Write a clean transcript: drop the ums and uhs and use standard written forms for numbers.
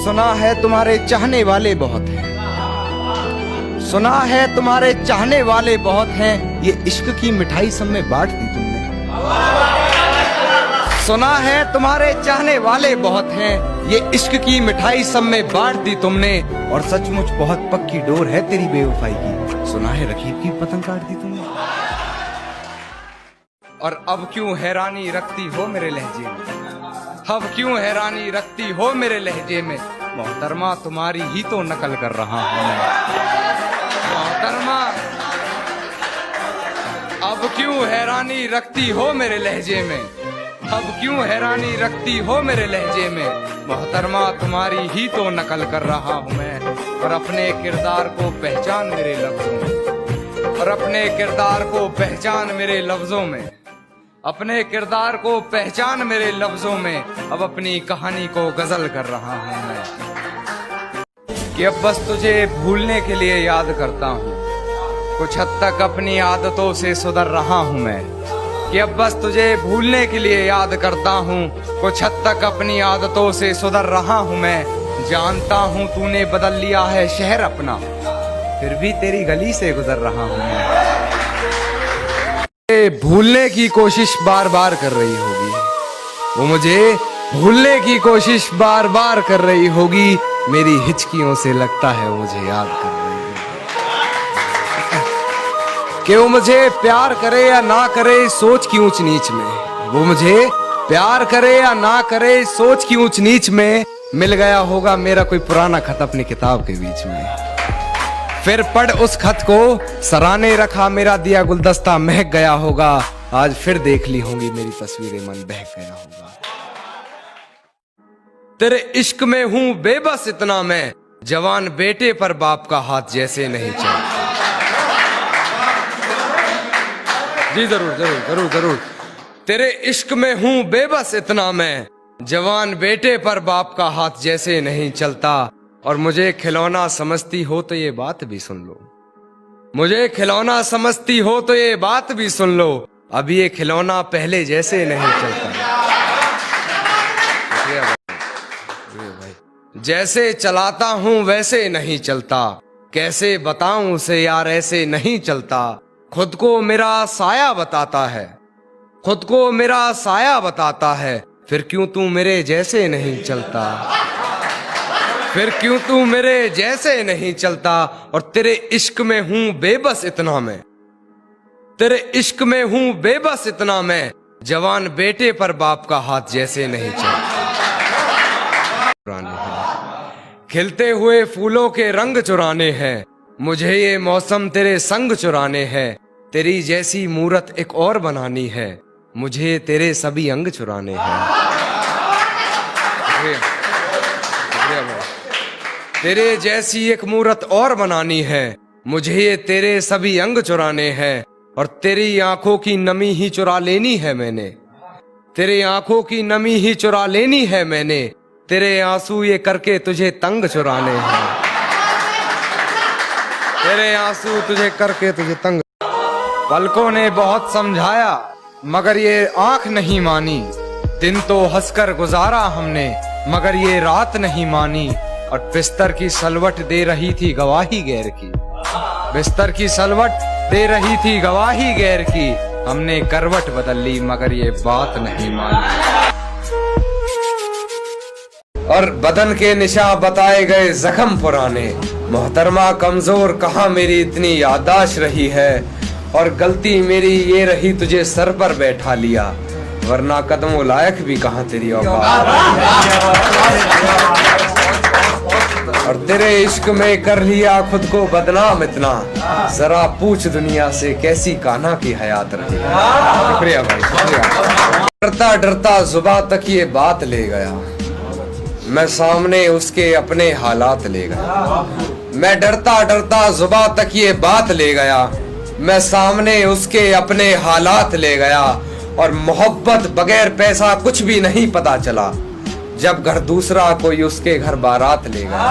सुना है तुम्हारे चाहने वाले बहुत हैं, सुना है तुम्हारे चाहने वाले बहुत हैं, ये इश्क की मिठाई सब में बांट दी तुमने। सुना है तुम्हारे चाहने वाले बहुत हैं, ये इश्क की मिठाई सब में बांट दी तुमने। और सचमुच बहुत पक्की डोर है तेरी बेवफाई की, सुना है रकीब की पतंग काट दी तुमने। और अब क्यों हैरानी रखती हो मेरे लहजे में, अब क्यों हैरानी रखती हो मेरे लहजे में। मोहतरमा तुम्हारी ही तो नकल कर रहा हूं मैं। मोहतरमा अब क्यों हैरानी रखती हो मेरे लहजे में, अब क्यों हैरानी रखती हो मेरे लहजे में। मोहतरमा तुम्हारी ही तो नकल कर रहा हूं मैं। और अपने किरदार को पहचान मेरे लफ्जों में, और अपने किरदार को पहचान मेरे लफ्जों में, अपने किरदार को पहचान मेरे लफ्जों में। अब अपनी कहानी को गजल कर रहा हूं मैं कि अब बस तुझे भूलने के लिए याद करता हूं, कुछ हद तक अपनी आदतों से सुधर रहा हूं मैं। कि अब बस तुझे भूलने के लिए याद करता हूं, कुछ हद तक अपनी आदतों से सुधर रहा हूं मैं। जानता हूं तूने बदल लिया है शहर अपना, फिर भी तेरी गली से गुजर रहा हूं मैं। भूलने की कोशिश बार बार कर रही होगी वो, मुझे भूलने की कोशिश बार बार कर रही होगी। मेरी हिचकियों से लगता है मुझे याद कर रही होगी। कि वो मुझे प्यार करे या ना करे सोच की ऊंच नीच में, वो मुझे प्यार करे या ना करे सोच की ऊंच नीच में। मिल गया होगा मेरा कोई पुराना खत अपनी किताब के बीच में, फिर पढ़ उस खत को सराहने रखा मेरा दिया गुलदस्ता महक गया होगा। आज फिर देख ली होंगी मेरी तस्वीरें, मन बहक गया होगा। तेरे इश्क में हूं बेबस इतना मैं, जवान बेटे पर बाप का हाथ जैसे नहीं चलता। जी जरूर जरूर जरूर जरूर। तेरे इश्क में हूं बेबस इतना मैं, जवान बेटे पर बाप का हाथ जैसे नहीं चलता। और मुझे खिलौना समझती हो तो ये बात भी सुन लो, मुझे खिलौना समझती हो तो ये बात भी सुन लो। अब ये खिलौना पहले जैसे नहीं चलता। जैसे चलाता हूं वैसे नहीं चलता, कैसे बताऊं उसे यार ऐसे नहीं चलता। खुद को मेरा साया बताता है, खुद को मेरा साया बताता है, फिर क्यों तू मेरे जैसे नहीं चलता, फिर क्यों तू मेरे जैसे नहीं चलता। और तेरे इश्क में हूं बेबस इतना मैं, तेरे इश्क में हूं बेबस इतना मैं, जवान बेटे पर बाप का हाथ जैसे नहीं चलता। खिलते हुए फूलों के रंग चुराने हैं, मुझे ये मौसम तेरे संग चुराने हैं। तेरी जैसी मूरत एक और बनानी है, मुझे तेरे सभी अंग चुराने हैं। तेरे जैसी एक मूरत और बनानी है, मुझे ये तेरे सभी अंग चुराने हैं। और तेरी आंखों की नमी ही चुरा लेनी है मैंने, तेरी आंखों की नमी ही चुरा लेनी है मैंने। तेरे आंसू ये करके तुझे तंग चुराने हैं, तेरे आंसू तुझे करके तुझे तंग। पलकों ने बहुत समझाया मगर ये आंख नहीं मानी, दिन तो हंसकर गुजारा हमने मगर ये रात नहीं मानी। और बिस्तर की सलवट दे रही थी गवाही गैर की, बिस्तर की सलवट दे रही थी गवाही गैर की। हमने करवट बदल ली मगर ये बात नहीं मानी। और बदन के निशा बताए गए जख्म पुराने, मोहतरमा कमजोर कहाँ मेरी इतनी याददाश्त रही है। और गलती मेरी ये रही तुझे सर पर बैठा लिया, वरना कदमों लायक भी कहाँ तेरी औकात। और तेरे इश्क में कर लिया खुद को बदनाम इतना, जरा पूछ दुनिया से कैसी कान्हा की हयात रही। शुक्रिया भाई शुक्रिया। डरता डरता जुबान तक ये बात ले गया, मैं सामने उसके अपने हालात ले गया। मैं डरता डरता जुबान तक ये बात ले गया, मैं सामने उसके अपने हालात ले गया। और मोहब्बत बगैर पैसा कुछ भी नहीं पता चला, जब घर दूसरा कोई उसके घर बारात ले गया।